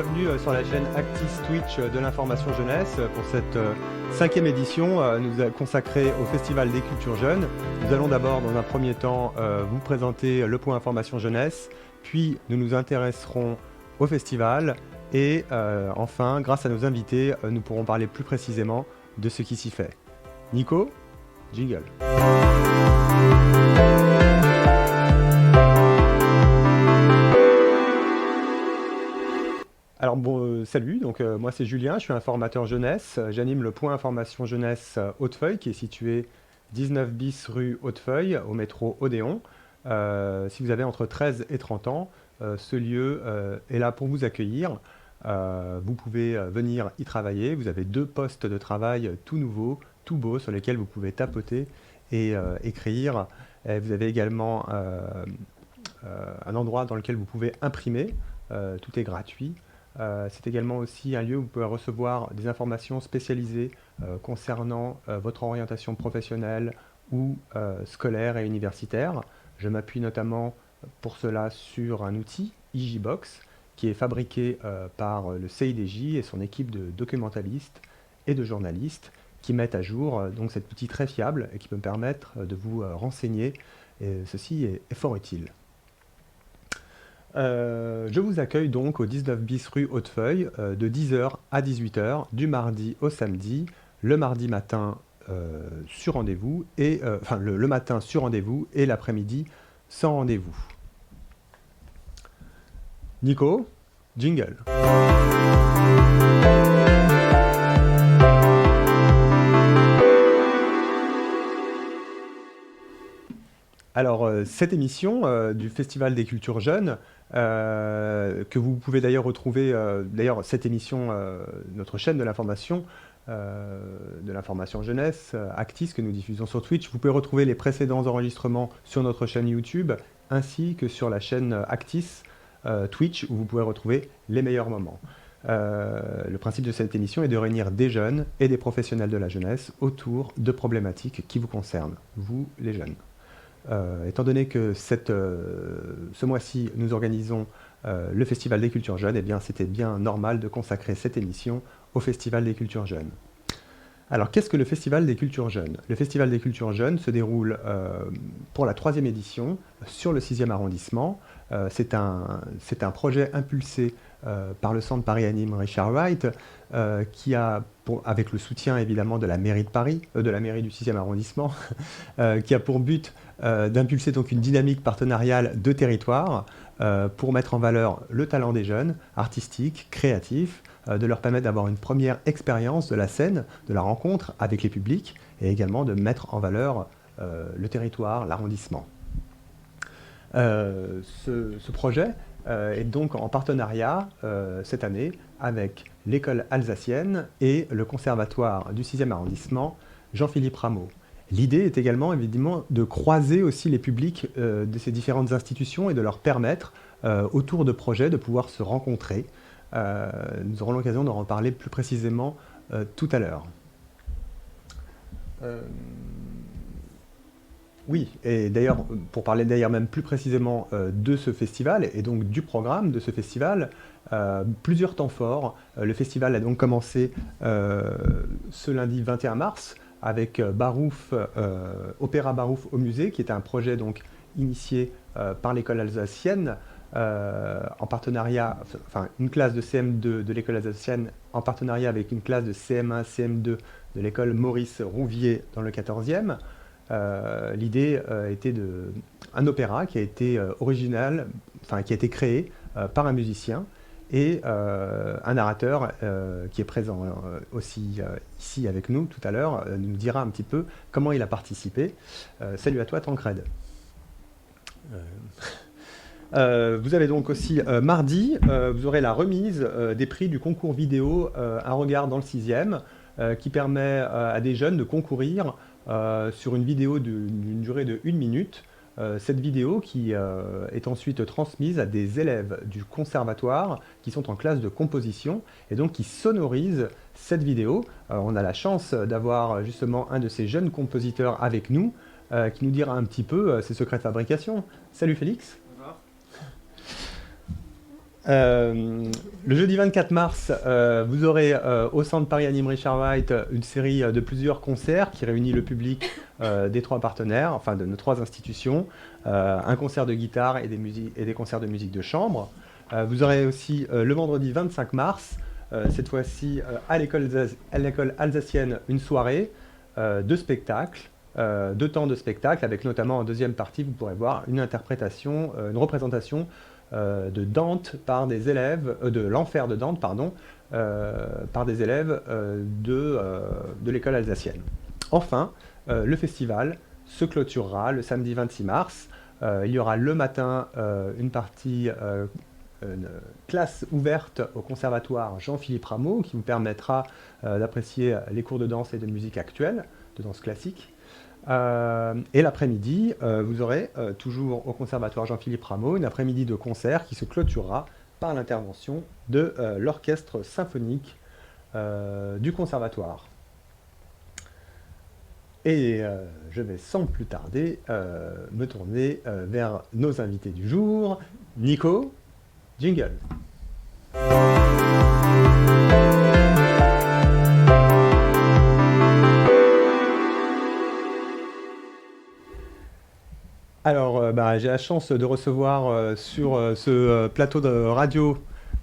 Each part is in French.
bienvenue sur la chaîne Actis Twitch de l'information jeunesse pour cette 5e édition consacrée au Festival des Cultures Jeunes. Nous allons d'abord dans un premier temps vous présenter le point information jeunesse, puis nous nous intéresserons au festival et enfin, grâce à nos invités, nous pourrons parler plus précisément de ce qui s'y fait. Nico, jingle. Alors bon, salut, donc moi c'est Julien, je suis informateur jeunesse, j'anime le point information jeunesse Hautefeuille qui est situé 19 bis rue Hautefeuille au métro Odéon. Si vous avez entre 13 et 30 ans, ce lieu est là pour vous accueillir. Vous pouvez venir y travailler, vous avez 2 postes de travail tout nouveaux, tout beaux sur lesquels vous pouvez tapoter et écrire. Et vous avez également un endroit dans lequel vous pouvez imprimer, tout est gratuit. C'est également aussi un lieu où vous pouvez recevoir des informations spécialisées concernant votre orientation professionnelle ou scolaire et universitaire. Je m'appuie notamment pour cela sur un outil, EJBox, qui est fabriqué par le CIDJ et son équipe de documentalistes et de journalistes qui mettent à jour donc cet outil très fiable et qui peut me permettre de vous renseigner. Et ceci est fort utile. Je vous accueille donc au 19 bis rue Hautefeuille de 10h à 18h du mardi au samedi, le mardi matin sur rendez-vous et le matin sur rendez-vous et l'après-midi sans rendez-vous. Nico, jingle. Alors, cette émission du Festival des Cultures Jeunes, que vous pouvez d'ailleurs retrouver, cette émission, notre chaîne de l'information jeunesse, Actis, que nous diffusons sur Twitch, vous pouvez retrouver les précédents enregistrements sur notre chaîne YouTube, ainsi que sur la chaîne Actis Twitch, où vous pouvez retrouver les meilleurs moments. Le principe de cette émission est de réunir des jeunes et des professionnels de la jeunesse autour de problématiques qui vous concernent, vous les jeunes. Étant donné que ce mois-ci, nous organisons le Festival des Cultures Jeunes, eh bien, c'était bien normal de consacrer cette émission au Festival des Cultures Jeunes. Alors, qu'est-ce que le Festival des Cultures Jeunes? Le Festival des Cultures Jeunes se déroule pour la 3e édition sur le 6e arrondissement. C'est un projet impulsé par le Centre Paris Anime Richard Wright, qui a, avec le soutien évidemment de la mairie de Paris, de la mairie du 6e arrondissement, qui a pour but d'impulser donc une dynamique partenariale de territoire pour mettre en valeur le talent des jeunes, artistiques, créatifs, de leur permettre d'avoir une première expérience de la scène, de la rencontre avec les publics, et également de mettre en valeur le territoire, l'arrondissement. Ce projet est donc en partenariat cette année avec l'école alsacienne et le conservatoire du 6e arrondissement Jean-Philippe Rameau. L'idée est également évidemment de croiser aussi les publics de ces différentes institutions et de leur permettre autour de projets de pouvoir se rencontrer. Nous aurons l'occasion d'en reparler plus précisément tout à l'heure. Oui, et d'ailleurs, pour parler d'ailleurs même plus précisément de ce festival et donc du programme de ce festival, plusieurs temps forts. Le festival a donc commencé ce lundi 21 mars avec Barouf, Opéra Barouf au musée, qui est un projet donc initié par l'école alsacienne en partenariat, enfin une classe de CM2 de l'école alsacienne en partenariat avec une classe de CM1, CM2 de l'école Maurice Rouvier dans le 14e. L'idée était un opéra qui a été original, enfin qui a été créé par un musicien et un narrateur qui est présent aussi ici avec nous tout à l'heure, nous dira un petit peu comment il a participé. Salut à toi Tancred. Vous avez donc aussi mardi, vous aurez la remise des prix du concours vidéo Un regard dans le 6e, qui permet à des jeunes de concourir sur une vidéo d'une durée de 1 minute. Cette vidéo qui est ensuite transmise à des élèves du conservatoire qui sont en classe de composition et donc qui sonorisent cette vidéo. On a la chance d'avoir justement un de ces jeunes compositeurs avec nous qui nous dira un petit peu ses secrets de fabrication. Salut Félix. Le jeudi 24 mars, vous aurez au Centre Paris Anime Richard White une série de plusieurs concerts qui réunit le public des 3 partenaires, enfin de nos 3 institutions, un concert de guitare et des concerts de musique de chambre. Vous aurez aussi le vendredi 25 mars, cette fois-ci à l'école alsacienne, une soirée de spectacles. 2 temps de spectacle, avec notamment en deuxième partie, vous pourrez voir une interprétation, une représentation de Dante par des élèves, de l'enfer de Dante, pardon, par des élèves de l'école alsacienne. Enfin, le festival se clôturera le samedi 26 mars. Il y aura le matin une partie, une classe ouverte au conservatoire Jean-Philippe Rameau qui vous permettra d'apprécier les cours de danse et de musique actuelle, de danse classique. Et l'après-midi, vous aurez toujours au conservatoire Jean-Philippe Rameau une après-midi de concert qui se clôturera par l'intervention de l'orchestre symphonique du conservatoire. Et je vais sans plus tarder me tourner vers nos invités du jour. Nico, jingle. Alors, j'ai la chance de recevoir sur ce plateau de radio,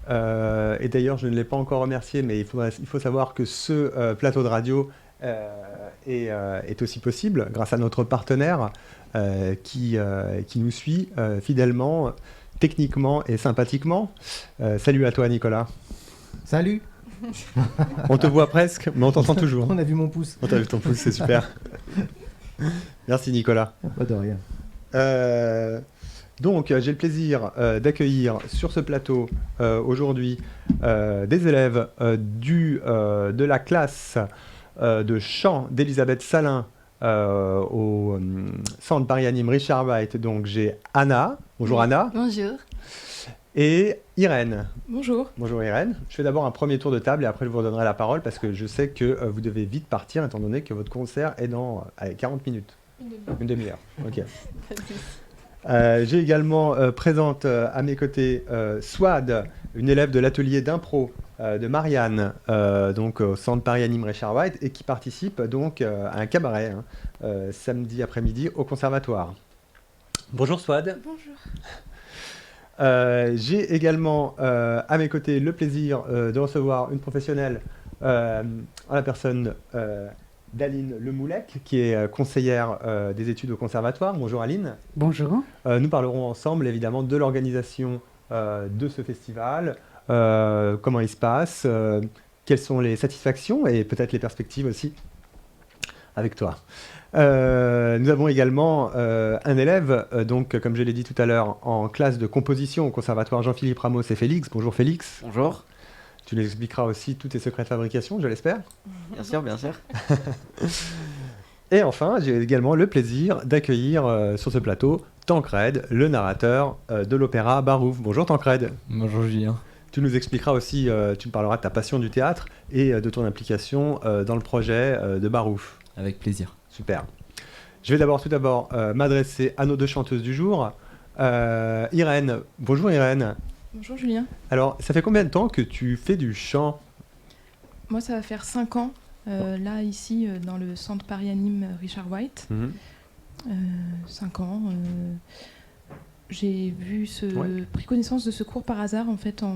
et d'ailleurs je ne l'ai pas encore remercié, mais il faut savoir que ce plateau de radio est aussi possible grâce à notre partenaire qui nous suit fidèlement, techniquement et sympathiquement. Salut à toi Nicolas. Salut. On te voit presque, mais on t'entend toujours. On a vu mon pouce. On t'a vu ton pouce, c'est super. Merci Nicolas. Pas de rien. Donc, j'ai le plaisir d'accueillir sur ce plateau aujourd'hui des élèves de la classe de chant d'Elisabeth Salin au Centre Paris Anime Richard White. Donc, j'ai Anna. Bonjour Anna. Bonjour. Et Irène. Bonjour. Bonjour Irène. Je fais d'abord un premier tour de table et après je vous redonnerai la parole parce que je sais que vous devez vite partir étant donné que votre concert est dans 40 minutes. Une demi-heure. Ok. J'ai également présente à mes côtés Swad, une élève de l'atelier d'impro de Marianne, donc au Centre Paris Anime Richard White, et qui participe donc à un cabaret samedi après-midi au conservatoire. Bonjour Swad. Bonjour. J'ai également à mes côtés le plaisir de recevoir une professionnelle en la personne d'Aline Lemoulec, qui est conseillère des études au conservatoire. Bonjour Aline. Bonjour. Nous parlerons ensemble évidemment de l'organisation de ce festival, comment il se passe, quelles sont les satisfactions et peut-être les perspectives aussi avec toi. Nous avons également un élève, donc comme je l'ai dit tout à l'heure, en classe de composition au conservatoire Jean-Philippe Rameau, c'est Félix. Bonjour Félix. Bonjour. Tu nous expliqueras aussi tous tes secrets de fabrication, je l'espère. Bien sûr, bien sûr. Et enfin, j'ai également le plaisir d'accueillir sur ce plateau Tancred, le narrateur de l'opéra Barouf. Bonjour Tancred. Bonjour Julien. Tu nous expliqueras aussi, tu me parleras de ta passion du théâtre et de ton implication dans le projet de Barouf. Avec plaisir. Super. Je vais tout d'abord m'adresser à nos 2 chanteuses du jour. Irène. Bonjour Irène. Bonjour Julien. Alors, ça fait combien de temps que tu fais du chant ? Moi, ça va faire 5 ans, là, ici, dans le Centre Paris Anime Richard White. 5 ans. J'ai pris connaissance de ce cours par hasard, en fait, en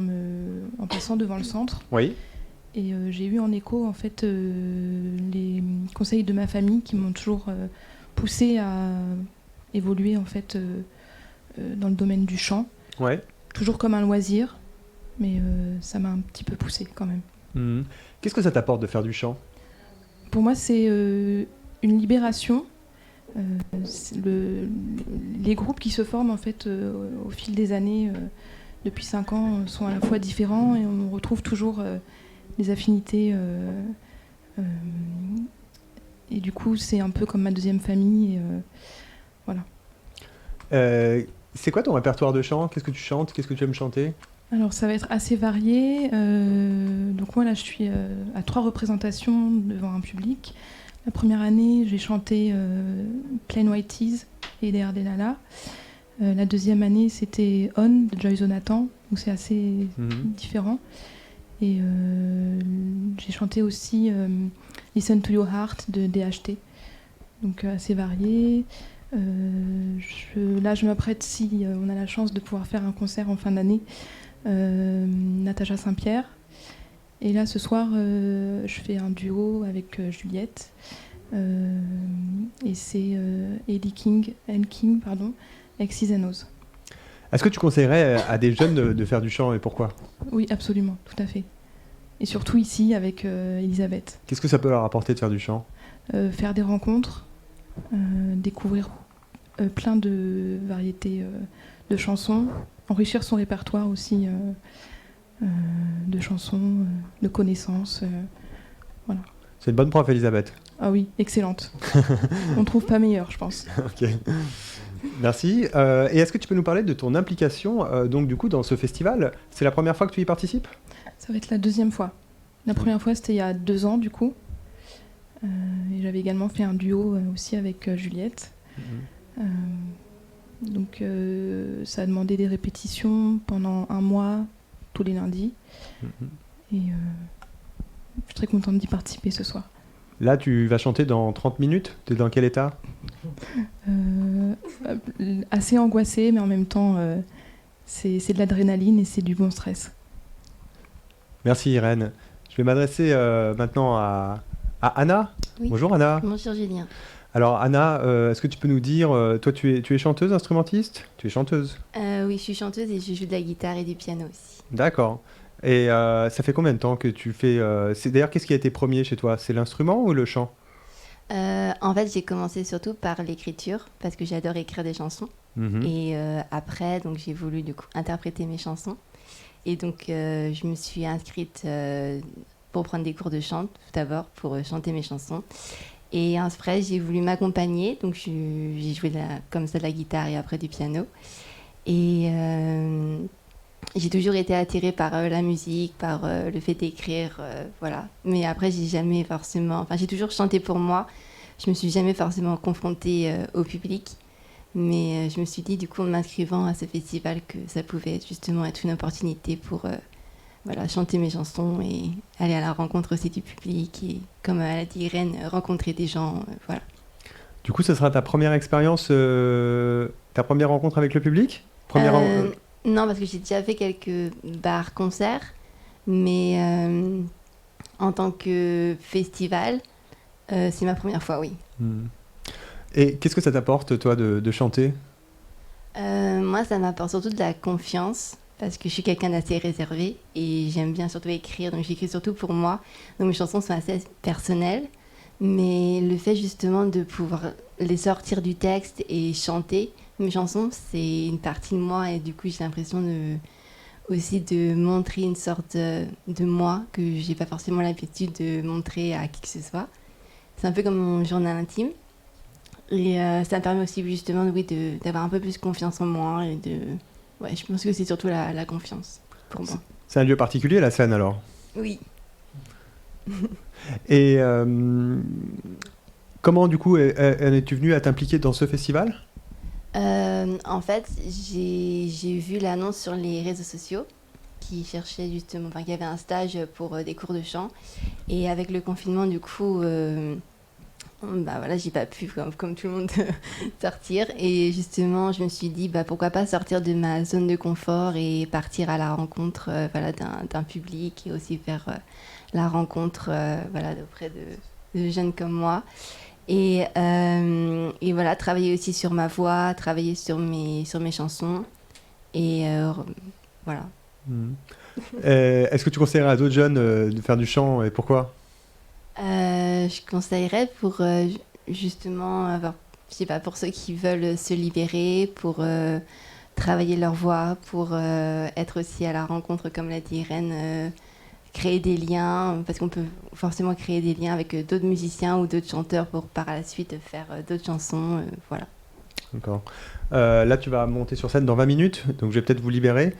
passant devant le centre. Oui. Et j'ai eu en écho, en fait, les conseils de ma famille qui m'ont toujours poussé à évoluer, en fait, dans le domaine du chant. Ouais. Toujours comme un loisir, mais ça m'a un petit peu poussée quand même. Qu'est-ce que ça t'apporte de faire du chant ? Pour moi, c'est une libération. Les groupes qui se forment en fait, au fil des années, depuis 5 ans, sont à la fois différents et on retrouve toujours des affinités. Et du coup, c'est un peu comme ma deuxième famille. Voilà. C'est quoi ton répertoire de chant ? Qu'est-ce que tu chantes ? Qu'est-ce que tu aimes chanter ? Alors ça va être assez varié. Donc moi là je suis à 3 représentations devant un public. La première année j'ai chanté Plain White Tees et Der Delala. La deuxième année, c'était On de Joyce Jonathan, où c'est assez différent. Et j'ai chanté aussi Listen to Your Heart de DHT, donc assez varié. Là, je m'apprête, si on a la chance de pouvoir faire un concert en fin d'année, Natacha Saint-Pierre. Et là, ce soir, je fais un duo avec Juliette. Et c'est Ellie King, X's and O's. Est-ce que tu conseillerais à des jeunes de faire du chant et pourquoi ? Oui, absolument, tout à fait. Et surtout ici avec Elisabeth. Qu'est-ce que ça peut leur apporter de faire du chant ? Faire des rencontres, découvrir plein de variétés de chansons, enrichir son répertoire aussi de chansons, de connaissances. Voilà. C'est une bonne prof, Elisabeth. Ah oui, excellente. On ne trouve pas meilleure, je pense. Ok. Merci. Et est-ce que tu peux nous parler de ton implication donc du coup dans ce festival ? C'est la première fois que tu y participes ? Ça va être la deuxième fois. La première fois, c'était il y a 2 ans, du coup. Et j'avais également fait un duo aussi avec Juliette. Donc ça a demandé des répétitions pendant 1 mois, tous les lundis. Et je suis très contente d'y participer ce soir. Là, tu vas chanter dans 30 minutes. Tu es dans quel état ? Assez angoissée, mais en même temps, c'est de l'adrénaline et c'est du bon stress. Merci Irène. Je vais m'adresser maintenant à Anna. Oui. Bonjour Anna. Bonjour Julien. Alors Anna, est-ce que tu peux nous dire, toi tu es chanteuse, instrumentiste ? Tu es chanteuse ? Oui, je suis chanteuse et je joue de la guitare et du piano aussi. D'accord. Et ça fait combien de temps que tu fais... D'ailleurs, qu'est-ce qui a été premier chez toi ? C'est l'instrument ou le chant ? En fait, j'ai commencé surtout par l'écriture parce que j'adore écrire des chansons. Et après, donc, j'ai voulu du coup interpréter mes chansons. Et donc, je me suis inscrite pour prendre des cours de chant, tout d'abord, pour chanter mes chansons. Et après, j'ai voulu m'accompagner. Donc, j'ai joué comme ça de la guitare et après du piano. Et j'ai toujours été attirée par la musique, par le fait d'écrire, voilà. Mais après, j'ai jamais forcément... Enfin, j'ai toujours chanté pour moi. Je me suis jamais forcément confrontée au public. Mais je me suis dit, du coup, en m'inscrivant à ce festival, que ça pouvait justement être une opportunité pour voilà, chanter mes chansons et aller à la rencontre aussi du public. Et comme elle a dit Irène, rencontrer des gens, voilà. Du coup, ce sera ta première expérience, ta première rencontre avec le public ? Non, parce que j'ai déjà fait quelques bars-concerts, mais en tant que festival, c'est ma première fois, oui. Et qu'est-ce que ça t'apporte, toi, de chanter ? Moi, ça m'apporte surtout de la confiance, parce que je suis quelqu'un d'assez réservé et j'aime bien surtout écrire, donc j'écris surtout pour moi. Donc mes chansons sont assez personnelles, mais le fait justement de pouvoir les sortir du texte et chanter mes chansons, c'est une partie de moi et du coup j'ai l'impression aussi de montrer une sorte de moi que j'ai pas forcément l'habitude de montrer à qui que ce soit. C'est un peu comme mon journal intime et ça me permet aussi justement d'avoir un peu plus confiance en moi et ouais, je pense que c'est surtout la confiance pour moi. C'est un lieu particulier, la scène, alors ? Oui. Et comment, du coup, es-tu venue à t'impliquer dans ce festival ? En fait, j'ai vu l'annonce sur les réseaux sociaux qui cherchait justement, enfin, qu'il y avait un stage pour des cours de chant. Et avec le confinement, du coup, bah voilà, j'ai pas pu, comme tout le monde, sortir. Et justement, je me suis dit, bah pourquoi pas sortir de ma zone de confort et partir à la rencontre, voilà, d'un public et aussi faire la rencontre, voilà, auprès de jeunes comme moi. Et voilà, travailler aussi sur ma voix, travailler sur mes chansons. Et voilà. Est-ce que tu conseillerais à d'autres jeunes de faire du chant et pourquoi ? Je conseillerais pour justement avoir, je sais pas, pour ceux qui veulent se libérer, pour travailler leur voix, pour être aussi à la rencontre, comme l'a dit Irène, créer des liens, parce qu'on peut forcément créer des liens avec d'autres musiciens ou d'autres chanteurs pour par la suite faire d'autres chansons, voilà. D'accord. Là, tu vas monter sur scène dans 20 minutes, donc je vais peut-être vous libérer.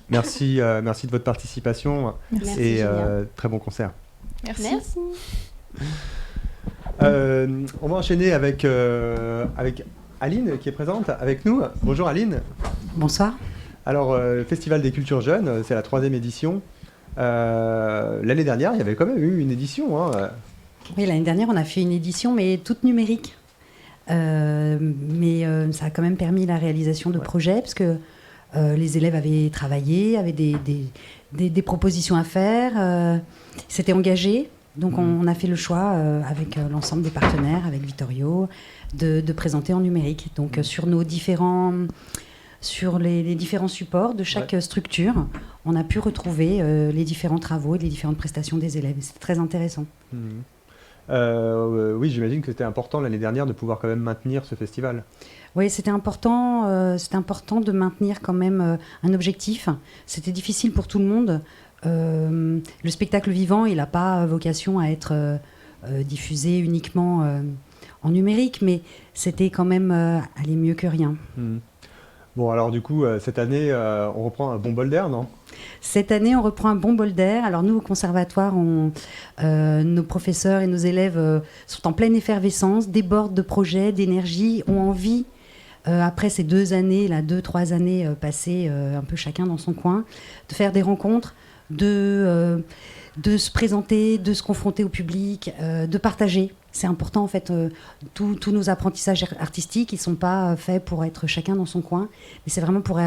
Merci de votre participation. Merci, et Julien. très bon concert. Merci. Merci. On va enchaîner avec Aline qui est présente avec nous. Bonjour Aline. Bonsoir. Alors, le Festival des Cultures Jeunes, c'est la 3e édition. L'année dernière, il y avait quand même eu une édition. Hein. Oui, l'année dernière, on a fait une édition, mais toute numérique. Mais ça a quand même permis la réalisation de projets, parce que les élèves avaient travaillé, avaient des propositions à faire, s'étaient engagés. Donc on a fait le choix, avec l'ensemble des partenaires, avec Vittorio, de présenter en numérique. Donc sur les différents supports de chaque structure, on a pu retrouver les différents travaux et les différentes prestations des élèves. C'est très intéressant. Oui, j'imagine que c'était important l'année dernière de pouvoir quand même maintenir ce festival. Oui, c'était important de maintenir quand même un objectif. C'était difficile pour tout le monde. Le spectacle vivant, il n'a pas vocation à être diffusé uniquement en numérique, mais c'était quand même aller mieux que rien. Bon, alors du coup, cette année, on reprend un bon bol d'air, non ? Cette année, on reprend un bon bol d'air. Alors nous, au conservatoire, nos professeurs et nos élèves sont en pleine effervescence, débordent de projets, d'énergie, ont envie, après ces 2-3 années passées un peu chacun dans son coin, de faire des rencontres, de se présenter, de se confronter au public, de partager. C'est important en fait, tous nos apprentissages artistiques, ils ne sont pas faits pour être chacun dans son coin, mais c'est vraiment pour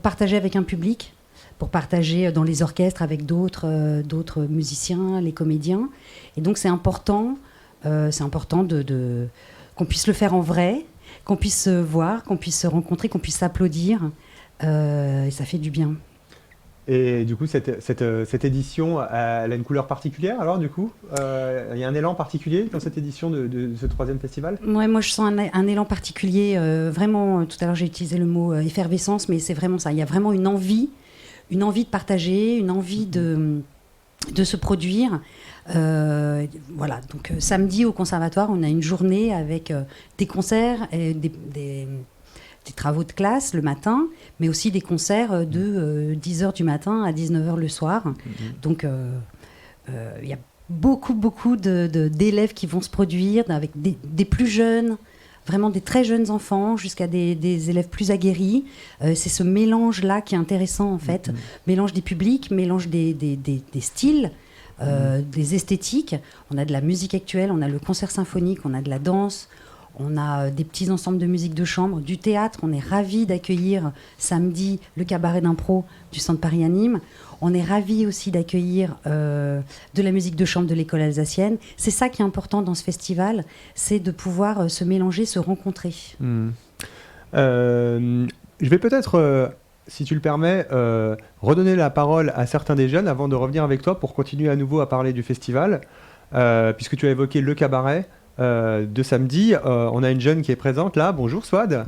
partager avec un public, pour partager dans les orchestres avec d'autres musiciens, les comédiens. Et donc c'est important qu'on puisse le faire en vrai, qu'on puisse se voir, qu'on puisse se rencontrer, qu'on puisse s'applaudir, et ça fait du bien. Et du coup, cette édition, elle a une couleur particulière alors du coup il y a un élan particulier dans cette édition de ce 3e festival ? Ouais, moi je sens un élan particulier, vraiment, tout à l'heure j'ai utilisé le mot effervescence, mais c'est vraiment ça, il y a vraiment une envie de partager, une envie de se produire. Voilà, donc samedi au conservatoire, on a une journée avec des concerts et des travaux de classe le matin, mais aussi des concerts de 10h du matin à 19h le soir. Donc il y a beaucoup d'élèves qui vont se produire, avec des plus jeunes, vraiment des très jeunes enfants, jusqu'à des élèves plus aguerris. C'est ce mélange-là qui est intéressant en fait, mélange des publics, mélange des styles, des esthétiques. On a de la musique actuelle, on a le concert symphonique, on a de la danse, on a des petits ensembles de musique de chambre, du théâtre. On est ravis d'accueillir samedi le cabaret d'impro du Centre Paris Anime. On est ravis aussi d'accueillir de la musique de chambre de l'école alsacienne. C'est ça qui est important dans ce festival, c'est de pouvoir se mélanger, se rencontrer. Je vais peut-être, si tu le permets, redonner la parole à certains des jeunes avant de revenir avec toi pour continuer à nouveau à parler du festival, puisque tu as évoqué le cabaret de samedi. On a une jeune qui est présente là. Bonjour Swad.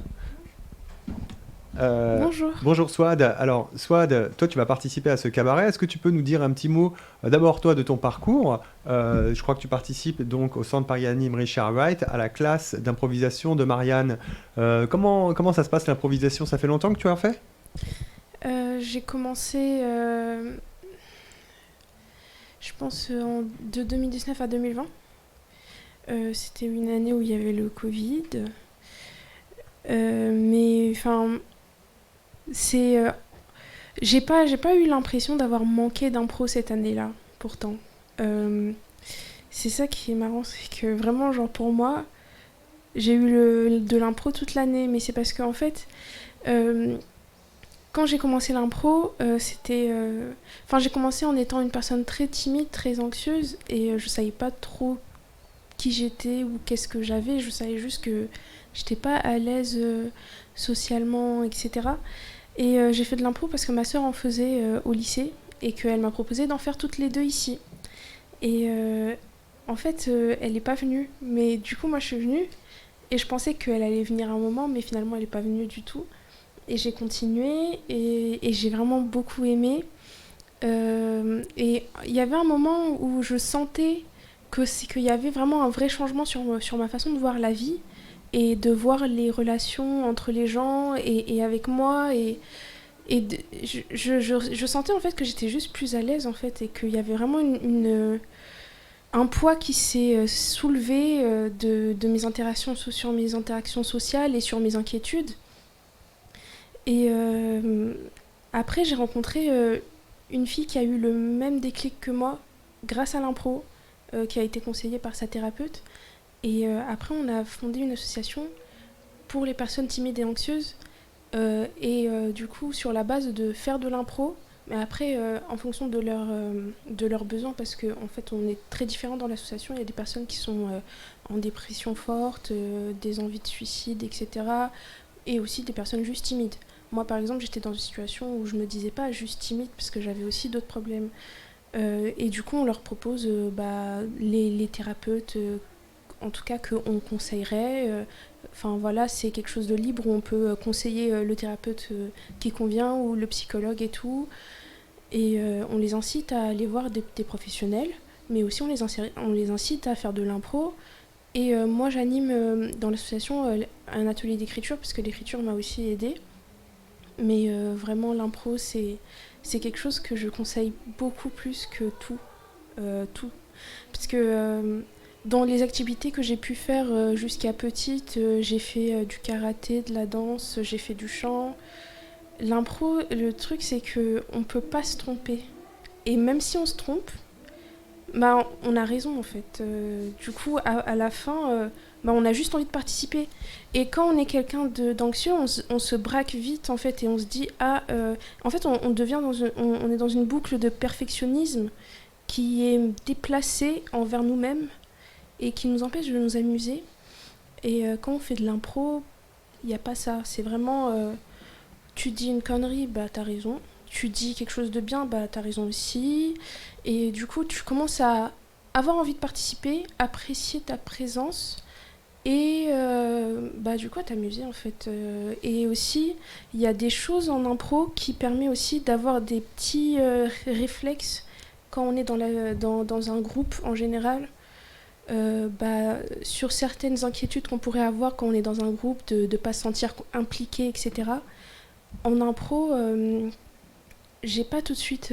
Bonjour. Bonjour Swad. Alors Swad, toi tu vas participer à ce cabaret. Est-ce que tu peux nous dire un petit mot d'abord toi de ton parcours? Je crois que tu participes donc au Centre Paris Anime Richard Wright à la classe d'improvisation de Marianne. Comment ça se passe l'improvisation? Ça fait longtemps que tu as fait? J'ai commencé, je pense, de 2019 à 2020. C'était une année où il y avait le Covid. Mais enfin, j'ai pas eu l'impression d'avoir manqué d'impro cette année-là, pourtant. C'est ça qui est marrant, c'est que vraiment, genre pour moi, j'ai eu de l'impro toute l'année, mais c'est parce qu'en fait, quand j'ai commencé l'impro, j'ai commencé en étant une personne très timide, très anxieuse, et je savais pas trop qui j'étais ou qu'est-ce que j'avais. Je savais juste que j'étais pas à l'aise socialement, etc. Et j'ai fait de l'impro parce que ma sœur en faisait au lycée et qu'elle m'a proposé d'en faire toutes les deux ici. Et en fait, elle n'est pas venue. Mais du coup, moi, je suis venue et je pensais qu'elle allait venir un moment, mais finalement, elle n'est pas venue du tout. Et j'ai continué et j'ai vraiment beaucoup aimé. Et il y avait un moment où je sentais qu'il y avait vraiment un vrai changement sur ma façon de voir la vie et de voir les relations entre les gens et avec moi. Je sentais en fait que j'étais juste plus à l'aise en fait et qu'il y avait vraiment une un poids qui s'est soulevé de mes interactions sur mes interactions sociales et sur mes inquiétudes. Et après, j'ai rencontré une fille qui a eu le même déclic que moi grâce à l'impro, qui a été conseillée par sa thérapeute. Et après, on a fondé une association pour les personnes timides et anxieuses. Du coup, sur la base de faire de l'impro, mais après, en fonction de leurs besoins, parce qu'en fait, on est très différents dans l'association. Il y a des personnes qui sont en dépression forte, des envies de suicide, etc. Et aussi des personnes juste timides. Moi, par exemple, j'étais dans une situation où je me disais pas juste timide, parce que j'avais aussi d'autres problèmes. Et du coup, on leur propose les thérapeutes, en tout cas, qu'on conseillerait. Enfin voilà, c'est quelque chose de libre où on peut conseiller le thérapeute qui convient ou le psychologue et tout. Et on les incite à aller voir des professionnels, mais aussi on les incite à faire de l'impro. Et moi, j'anime dans l'association un atelier d'écriture, parce que l'écriture m'a aussi aidée. Mais vraiment, l'impro, c'est quelque chose que je conseille beaucoup plus que tout. Parce que dans les activités que j'ai pu faire jusqu'à petite, j'ai fait du karaté, de la danse, j'ai fait du chant. L'impro, le truc, c'est qu'on ne peut pas se tromper. Et même si on se trompe, on a raison, en fait. Du coup, à la fin, on a juste envie de participer. Et quand on est quelqu'un d'anxieux, on se braque vite, en fait, et on se dit, en fait, on est dans une boucle de perfectionnisme qui est déplacée envers nous-mêmes et qui nous empêche de nous amuser. Et quand on fait de l'impro, il n'y a pas ça. C'est vraiment, tu dis une connerie, t'as raison. Tu dis quelque chose de bien, t'as raison aussi. Et du coup, tu commences à avoir envie de participer, apprécier ta présence et du coup, à t'amuser, en fait. Et aussi, il y a des choses en impro qui permettent aussi d'avoir des petits réflexes quand on est dans un groupe en général. Sur certaines inquiétudes qu'on pourrait avoir quand on est dans un groupe, de ne pas se sentir impliqué, etc. En impro, j'ai pas tout de suite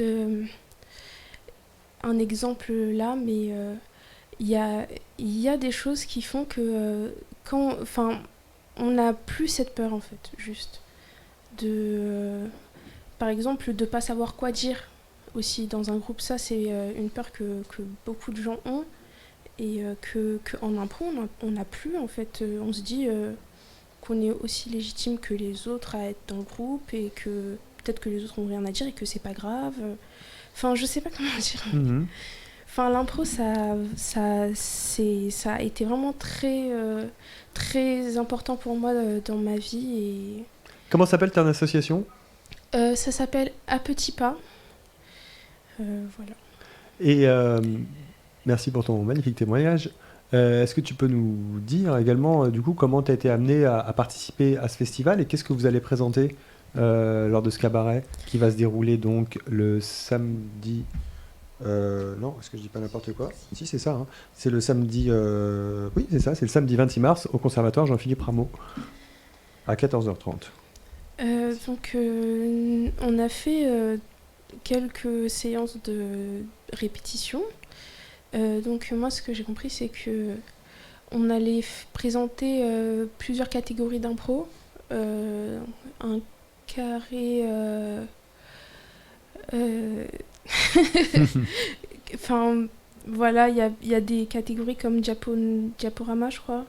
un exemple là, mais il y a des choses qui font que on n'a plus cette peur, en fait, juste. Par exemple, de ne pas savoir quoi dire aussi dans un groupe, ça c'est une peur que beaucoup de gens ont. Et qu'en impro, on n'a plus, en fait. On se dit qu'on est aussi légitime que les autres à être dans le groupe et que peut-être que les autres n'ont rien à dire et que c'est pas grave. Enfin, je sais pas comment dire. Mm-hmm. Enfin, l'impro, ça a été vraiment très, très important pour moi dans ma vie. Et... Comment s'appelle ton association ? Ça s'appelle À Petits Pas. Voilà. Et... merci pour ton magnifique témoignage. Est-ce que tu peux nous dire également, du coup, comment tu as été amené à participer à ce festival et qu'est-ce que vous allez présenter lors de ce cabaret qui va se dérouler donc le samedi... non, est-ce que je dis pas n'importe quoi ? Si, c'est ça. Hein. C'est le samedi... oui, c'est ça. C'est le samedi 26 mars au Conservatoire Jean-Philippe Rameau à 14h30. On a fait quelques séances de répétition. Donc moi, ce que j'ai compris, c'est que on allait présenter plusieurs catégories d'impro, un carré, enfin voilà, il y a des catégories comme Diaporama, je crois,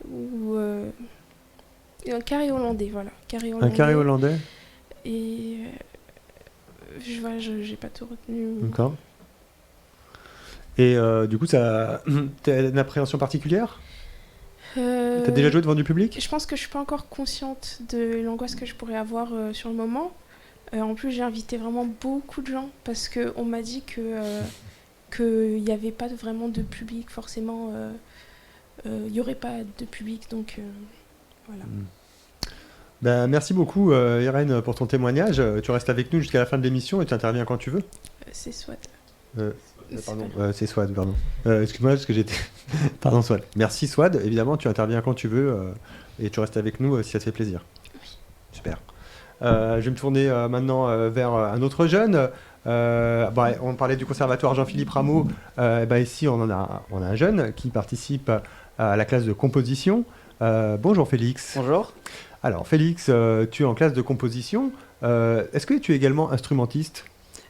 ou un carré hollandais, voilà, carré hollandais. Un carré hollandais. Et j'ai pas tout retenu. D'accord. Et du coup, t'as une appréhension particulière ? T'as déjà joué devant du public ? Je pense que je suis pas encore consciente de l'angoisse que je pourrais avoir sur le moment. En plus, j'ai invité vraiment beaucoup de gens parce qu'on m'a dit qu'il n'y avait pas vraiment de public, forcément. Il n'y aurait pas de public, donc voilà. Ben, merci beaucoup, Irène, pour ton témoignage. Tu restes avec nous jusqu'à la fin de l'émission et tu interviens quand tu veux. C'est Swad. Pardon, c'est Swad, pardon. Excuse-moi, parce que j'étais... Pardon, Swad. Merci, Swad. Évidemment, tu interviens quand tu veux et tu restes avec nous si ça te fait plaisir. Oui. Super. Je vais me tourner maintenant vers un autre jeune. On parlait du conservatoire Jean-Philippe Rameau. Ici, on a un jeune qui participe à la classe de composition. Bonjour Félix. Bonjour. Alors Félix, tu es en classe de composition. Est-ce que tu es également instrumentiste ?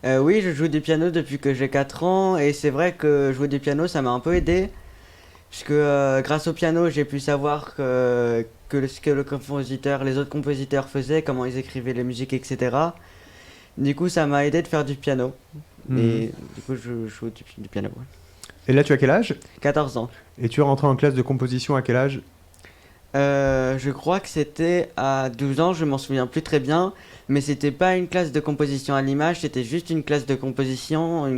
Oui, je joue du piano depuis que j'ai 4 ans et c'est vrai que jouer du piano, ça m'a un peu aidé. Puisque grâce au piano, j'ai pu savoir ce que les autres compositeurs faisaient, comment ils écrivaient les musiques, etc. Du coup, ça m'a aidé de faire du piano. Et du coup, je joue du piano. Ouais. Et là, tu as quel âge ? 14 ans. Et tu es rentré en classe de composition à quel âge ? Je crois que c'était à 12 ans, je m'en souviens plus très bien. Mais c'était pas une classe de composition à l'image, c'était juste une classe de composition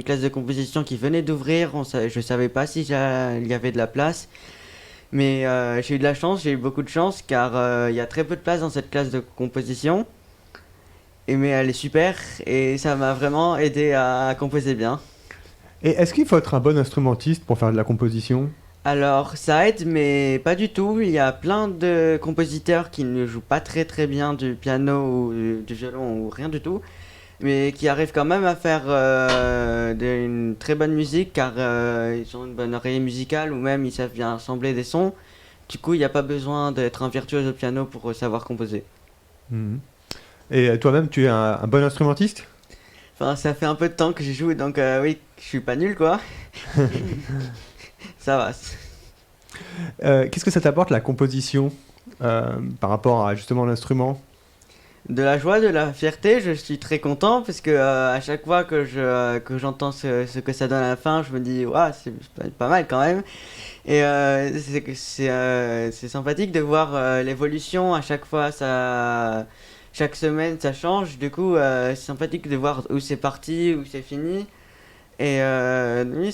qui venait d'ouvrir. Je savais pas si il y avait de la place. Mais j'ai eu de la chance, j'ai eu beaucoup de chance car il y a très peu de place dans cette classe de composition. Mais elle est super et ça m'a vraiment aidé à composer bien. Et est-ce qu'il faut être un bon instrumentiste pour faire de la composition ? Alors ça aide mais pas du tout, il y a plein de compositeurs qui ne jouent pas très très bien du piano ou du violon ou rien du tout, mais qui arrivent quand même à faire une très bonne musique car ils ont une bonne oreille musicale ou même ils savent bien assembler des sons. Du coup il n'y a pas besoin d'être un virtuose au piano pour savoir composer. Et toi-même tu es un bon instrumentiste ? Enfin ça fait un peu de temps que je joue donc oui je suis pas nul quoi. Ça va. Qu'est-ce que ça t'apporte la composition par rapport à justement l'instrument ? De la joie, de la fierté, je suis très content parce que à chaque fois que j'entends ce que ça donne à la fin, je me dis waouh, c'est pas mal quand même. Et c'est sympathique de voir l'évolution à chaque fois, chaque semaine ça change. Du coup, c'est sympathique de voir où c'est parti, où c'est fini. Et oui,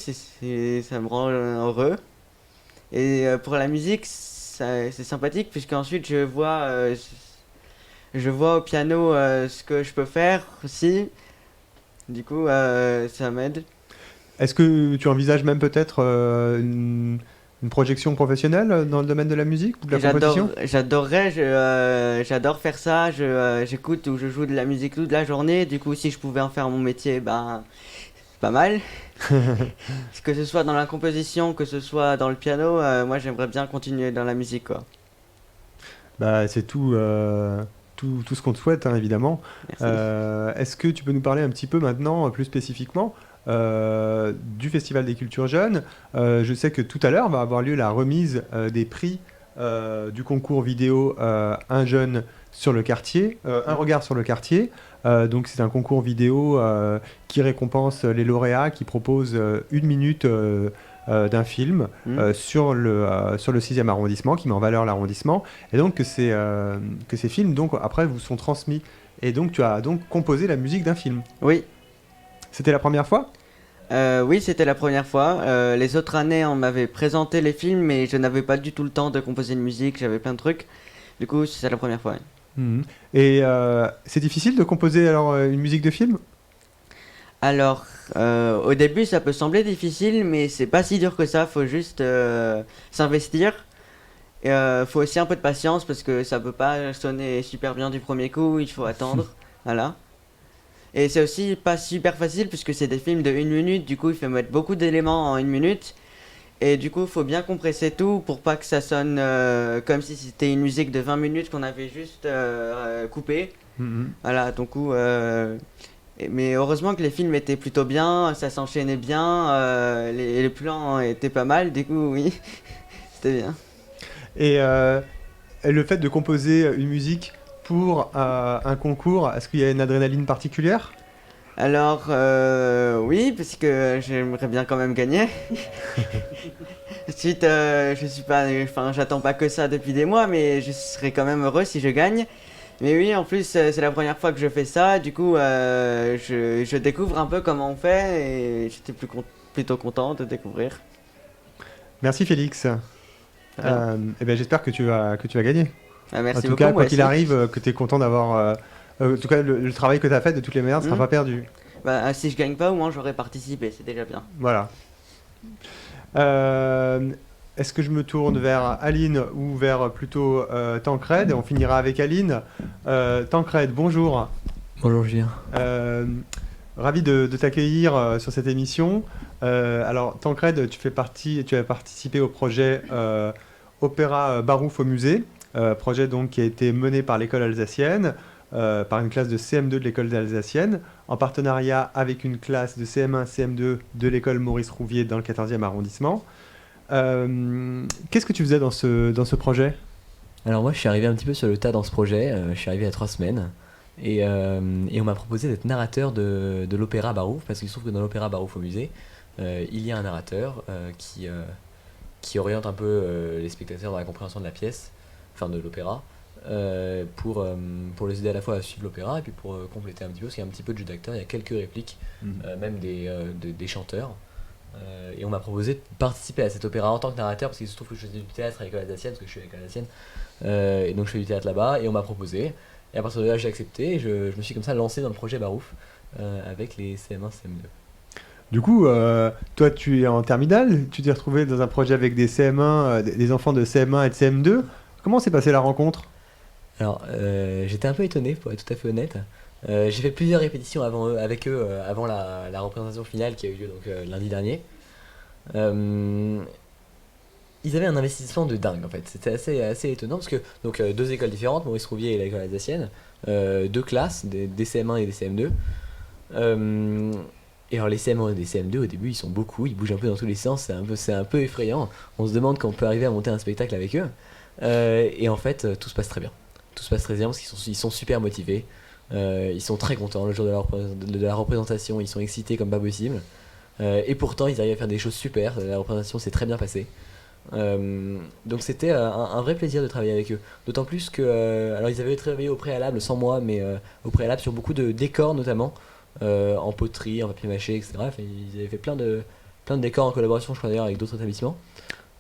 ça me rend heureux. Et pour la musique, c'est sympathique puisqu'ensuite je vois au piano ce que je peux faire aussi. Du coup, ça m'aide. Est-ce que tu envisages même peut-être une projection professionnelle dans le domaine de la musique ou de la composition ? J'adorerais, j'adore faire ça. J'écoute ou je joue de la musique toute la journée. Du coup, si je pouvais en faire mon métier, pas mal. Que ce soit dans la composition, que ce soit dans le piano, moi j'aimerais bien continuer dans la musique quoi. C'est tout ce qu'on te souhaite hein, évidemment. Est-ce que tu peux nous parler un petit peu maintenant plus spécifiquement du Festival des Cultures Jeunes ? Je sais que tout à l'heure va avoir lieu la remise des prix du concours vidéo Un jeune sur le quartier, un regard sur le quartier. Donc c'est un concours vidéo qui récompense les lauréats, qui propose 1 minute d'un film sur le 6e arrondissement, qui met en valeur l'arrondissement, et donc que ces films donc, après vous sont transmis. Et donc tu as donc composé la musique d'un film. Oui. C'était la première fois ? Oui, c'était la première fois. Les autres années, on m'avait présenté les films, mais je n'avais pas du tout le temps de composer une musique, j'avais plein de trucs. Du coup, c'est la première fois. Et c'est difficile de composer alors une musique de film ? Alors, au début, ça peut sembler difficile, mais c'est pas si dur que ça. Faut juste s'investir. Faut aussi un peu de patience parce que ça peut pas sonner super bien du premier coup. Il faut attendre. Voilà. Et c'est aussi pas super facile puisque c'est des films de 1 minute. Du coup, il faut mettre beaucoup d'éléments en 1 minute. Et du coup, il faut bien compresser tout pour pas que ça sonne comme si c'était une musique de 20 minutes qu'on avait juste coupée. Voilà, donc mais heureusement que les films étaient plutôt bien, ça s'enchaînait bien, les plans étaient pas mal, du coup, oui, c'était bien. Et le fait de composer une musique pour un concours, est-ce qu'il y a une adrénaline particulière ? Alors, oui, parce que j'aimerais bien quand même gagner. Ensuite, j'attends pas que ça depuis des mois, mais je serais quand même heureux si je gagne. Mais oui, en plus, c'est la première fois que je fais ça, du coup, je découvre un peu comment on fait et j'étais plutôt content de découvrir. Merci Félix. J'espère que tu vas gagner. Merci en tout beaucoup, cas, quoi aussi. qu'il arrive, que tu es content d'avoir... en tout cas, le travail que tu as fait, de toutes les manières, ne sera pas perdu. Si je gagne pas, au moins j'aurais participé, c'est déjà bien. Voilà. Est-ce que je me tourne vers Aline ou vers plutôt Tancred ? Et on finira avec Aline. Tancred, bonjour. Bonjour Julien. Ravi de t'accueillir sur cette émission. Alors, Tancred, tu as participé au projet Opéra Barouf au musée, projet donc qui a été mené par l'école alsacienne, par une classe de CM2 de l'école alsacienne, en partenariat avec une classe de CM1, CM2 de l'école Maurice Rouvier dans le 14e arrondissement. Qu'est-ce que tu faisais dans ce projet ? Alors moi je suis arrivé un petit peu sur le tas dans ce projet, je suis arrivé il y a 3 semaines et on m'a proposé d'être narrateur de l'opéra Barouf, parce qu'il se trouve que dans l'opéra Barouf au musée, il y a un narrateur qui oriente un peu les spectateurs dans la compréhension de la pièce, enfin de l'opéra, pour les aider à la fois à suivre l'opéra et puis pour compléter un petit peu, parce qu'il y a un petit peu de jeu d'acteur, il y a quelques répliques, même des chanteurs. Et on m'a proposé de participer à cet opéra en tant que narrateur, parce qu'il se trouve que je faisais du théâtre à l'école alsacienne, parce que je suis à l'école alsacienne, et donc je fais du théâtre là-bas, et on m'a proposé, et à partir de là j'ai accepté, et je me suis comme ça lancé dans le projet Barouf avec les CM1, CM2. Du coup, toi tu es en terminale, tu t'es retrouvé dans un projet avec des CM1, des enfants de CM1 et de CM2. Comment s'est passée la rencontre ? Alors j'étais un peu étonné, pour être tout à fait honnête. J'ai fait plusieurs répétitions avec eux avant la représentation finale qui a eu lieu donc, lundi dernier. Ils avaient un investissement de dingue en fait, c'était assez étonnant parce que donc, 2 écoles différentes, Maurice Rouvier et l'école alsacienne, 2 classes, des CM1 et des CM2. Et alors les CM1 et les CM2 au début ils sont beaucoup, ils bougent un peu dans tous les sens, c'est un peu effrayant, on se demande quand on peut arriver à monter un spectacle avec eux. Et en fait tout se passe très bien. Tout se passe très bien parce qu'ils sont super motivés. Ils sont très contents le jour de la représentation, ils sont excités comme pas possible. Et pourtant ils arrivent à faire des choses super, la représentation s'est très bien passée. Donc c'était un vrai plaisir de travailler avec eux. D'autant plus que alors ils avaient travaillé au préalable sans moi, mais au préalable sur beaucoup de décors notamment, en poterie, en papier mâché, etc. Enfin, ils avaient fait plein de décors en collaboration, je crois d'ailleurs, avec d'autres établissements.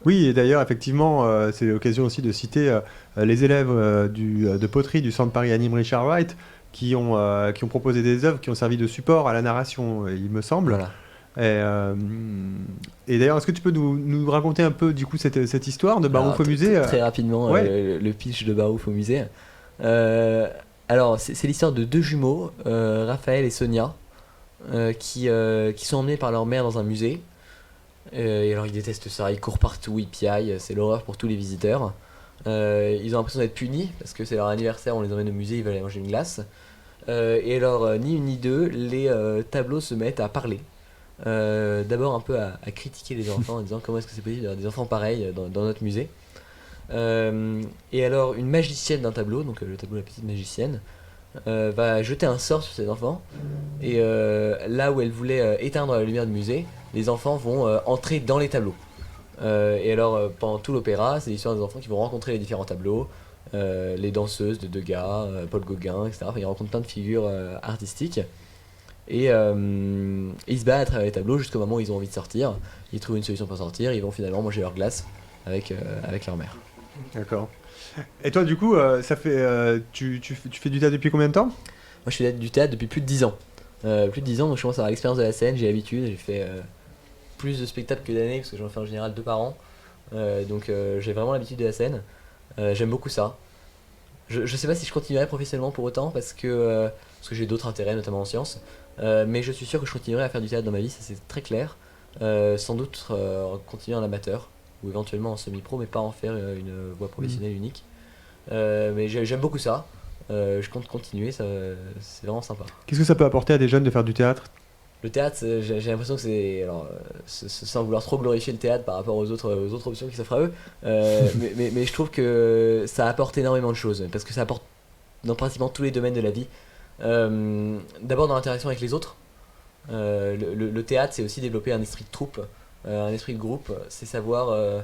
Oui, et d'ailleurs, effectivement, c'est l'occasion aussi de citer les élèves de poterie du Centre Paris Anime Richard Wright qui ont proposé des œuvres qui ont servi de support à la narration, il me semble. Voilà. Et d'ailleurs, est-ce que tu peux nous raconter un peu du coup cette histoire de Barouf au musée ? Très rapidement, Ouais. le pitch de Barouf au musée. Alors, c'est l'histoire de 2 jumeaux, Raphaël et Sonia, qui sont emmenés par leur mère dans un musée. Et alors ils détestent ça, ils courent partout, ils piaillent, c'est l'horreur pour tous les visiteurs. Ils ont l'impression d'être punis parce que c'est leur anniversaire, on les emmène au musée, ils veulent aller manger une glace. Et alors ni une ni deux, les tableaux se mettent à parler. D'abord un peu à critiquer les enfants en disant comment est-ce que c'est possible d'avoir des enfants pareils dans notre musée. Et alors une magicienne d'un tableau, donc le tableau de la petite magicienne, va jeter un sort sur ces enfants, et là où elle voulait éteindre la lumière du musée, les enfants vont entrer dans les tableaux. Et alors pendant tout l'opéra, c'est l'histoire des enfants qui vont rencontrer les différents tableaux, les danseuses de Degas, Paul Gauguin, etc. Enfin, ils rencontrent plein de figures artistiques, et ils se battent à travers les tableaux jusqu'au moment où ils ont envie de sortir. Ils trouvent une solution pour sortir, ils vont finalement manger leur glace avec leur mère. D'accord. Et toi, du coup, tu fais du théâtre depuis combien de temps ? Moi je fais du théâtre depuis plus de 10 ans. Plus de 10 ans, donc je commence à avoir l'expérience de la scène, j'ai l'habitude, j'ai fait plus de spectacles que d'années parce que j'en fais en général 2 par an. Donc j'ai vraiment l'habitude de la scène. J'aime beaucoup ça. Je sais pas si je continuerai professionnellement pour autant parce que j'ai d'autres intérêts, notamment en sciences. Mais je suis sûr que je continuerai à faire du théâtre dans ma vie, ça c'est très clair. Sans doute continuer en amateur ou éventuellement en semi-pro, mais pas en faire une voie professionnelle unique. Mais j'aime beaucoup ça. Je compte continuer, c'est vraiment sympa. Qu'est-ce que ça peut apporter à des jeunes de faire du théâtre ? Le théâtre, j'ai l'impression que c'est, alors, sans vouloir trop glorifier le théâtre par rapport aux autres options qui s'offrent à eux, mais je trouve que ça apporte énormément de choses, parce que ça apporte dans pratiquement tous les domaines de la vie. D'abord dans l'interaction avec les autres. Le théâtre, c'est aussi développer un esprit de troupe, un esprit de groupe, c'est savoir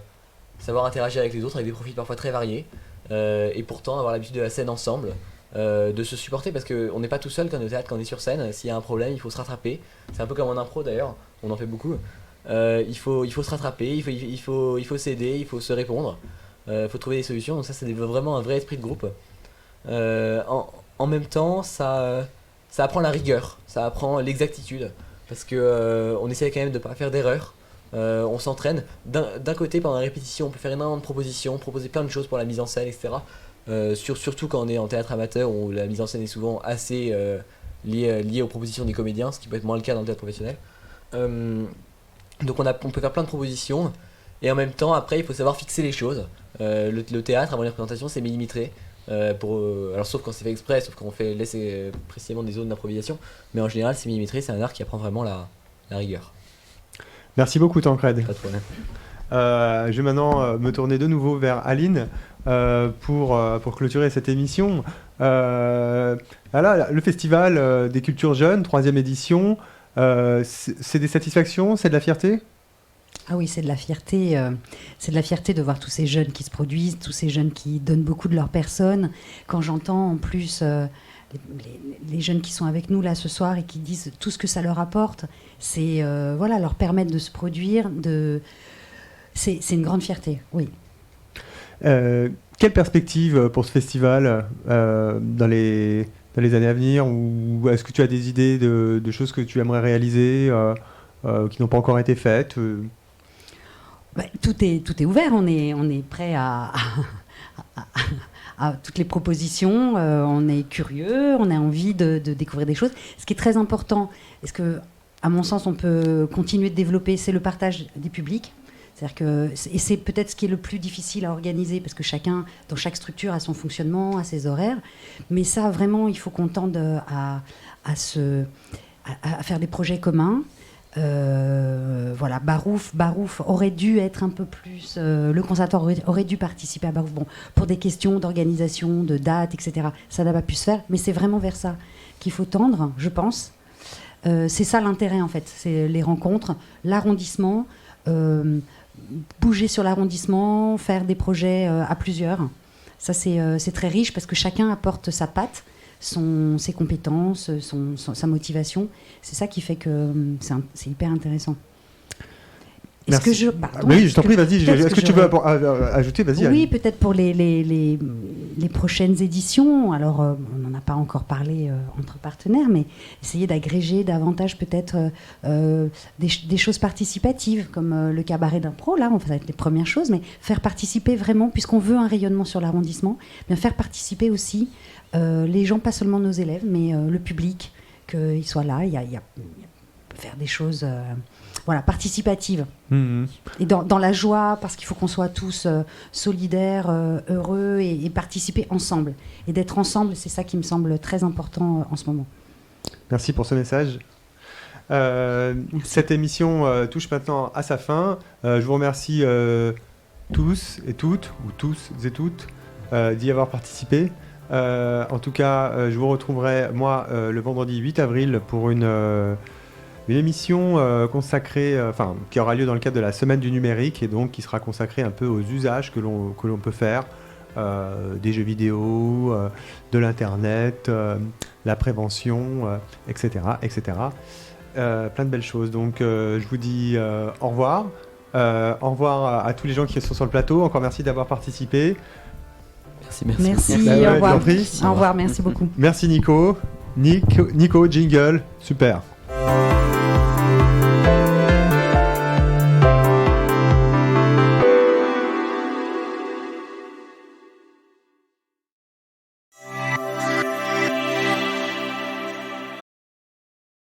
interagir avec les autres avec des profils parfois très variés, et pourtant avoir l'habitude de la scène ensemble. De se supporter parce qu'on n'est pas tout seul quand on est au théâtre, quand on est sur scène. S'il y a un problème, il faut se rattraper. C'est un peu comme en impro d'ailleurs, on en fait beaucoup. Il faut se rattraper, il faut s'aider, il faut se répondre, il faut trouver des solutions. Donc ça c'est vraiment un vrai esprit de groupe. En même temps, ça apprend la rigueur, ça apprend l'exactitude, parce que on essaie quand même de ne pas faire d'erreurs. On s'entraîne. D'un côté, pendant la répétition, on peut faire énormément de propositions, proposer plein de choses pour la mise en scène, etc. Surtout quand on est en théâtre amateur où la mise en scène est souvent assez liées aux propositions des comédiens, ce qui peut être moins le cas dans le théâtre professionnel. Donc on peut faire plein de propositions, et en même temps, après, il faut savoir fixer les choses. Le théâtre, avant les représentations, c'est millimétré. Alors sauf quand c'est fait exprès, sauf quand on laisse précisément des zones d'improvisation, mais en général, c'est millimétré, c'est un art qui apprend vraiment la rigueur. Merci beaucoup, Tancred. Pas de problème. Je vais maintenant me tourner de nouveau vers Aline pour clôturer cette émission. Voilà, le Festival des Cultures Jeunes, 3e édition, c'est des satisfactions, c'est de la fierté ? Ah oui, c'est de la fierté. C'est de la fierté de voir tous ces jeunes qui se produisent, tous ces jeunes qui donnent beaucoup de leur personne. Quand j'entends en plus les jeunes qui sont avec nous là ce soir et qui disent tout ce que ça leur apporte, c'est voilà, leur permettre de se produire, c'est une grande fierté, oui. Quelle perspective pour ce festival dans les années à venir, ou est-ce que tu as des idées de choses que tu aimerais réaliser qui n'ont pas encore été faites tout est ouvert, on est prêt à toutes les propositions, on est curieux, on a envie de découvrir des choses. Ce qui est très important, est-ce que, à mon sens, on peut continuer de développer, c'est le partage des publics. C'est-à-dire et c'est peut-être ce qui est le plus difficile à organiser, parce que chacun, dans chaque structure, a son fonctionnement, a ses horaires. Mais ça, vraiment, il faut qu'on tende à faire des projets communs. Voilà, Barouf aurait dû être un peu plus... le conservatoire aurait dû participer à Barouf, pour des questions d'organisation, de dates, etc. Ça n'a pas pu se faire, mais c'est vraiment vers ça qu'il faut tendre, je pense. C'est ça l'intérêt, en fait, c'est les rencontres, l'arrondissement, bouger sur l'arrondissement, faire des projets à plusieurs. Ça, c'est très riche, parce que chacun apporte sa patte, ses compétences, sa motivation. C'est ça qui fait que c'est hyper intéressant. Merci. Oui, je t'en prie, vas-y. Est-ce que tu veux ajouter ? Vas-y. Oui, peut-être pour les prochaines éditions. Alors, on n'en a pas encore parlé entre partenaires, mais essayer d'agréger davantage peut-être des choses participatives, comme le cabaret d'impro. Là, ça va être les premières choses, mais faire participer vraiment, puisqu'on veut un rayonnement sur l'arrondissement, bien faire participer aussi les gens, pas seulement nos élèves, mais le public, qu'ils soient là. Il y a faire des choses participatives. Et dans la joie, parce qu'il faut qu'on soit tous solidaires, heureux et participer ensemble. Et d'être ensemble, c'est ça qui me semble très important en ce moment. Merci pour ce message. Cette émission touche maintenant à sa fin. Je vous remercie tous et toutes, ou tous et toutes, d'y avoir participé. En tout cas, je vous retrouverai, moi, le vendredi 8 avril pour une émission consacrée, qui aura lieu dans le cadre de la Semaine du numérique, et donc qui sera consacrée un peu aux usages que l'on peut faire des jeux vidéo, de l'internet, la prévention, etc. Plein de belles choses. Donc je vous dis au revoir. Au revoir à tous les gens qui sont sur le plateau. Encore merci d'avoir participé. Merci, au revoir. Au revoir, merci beaucoup. Merci Nico, jingle, super.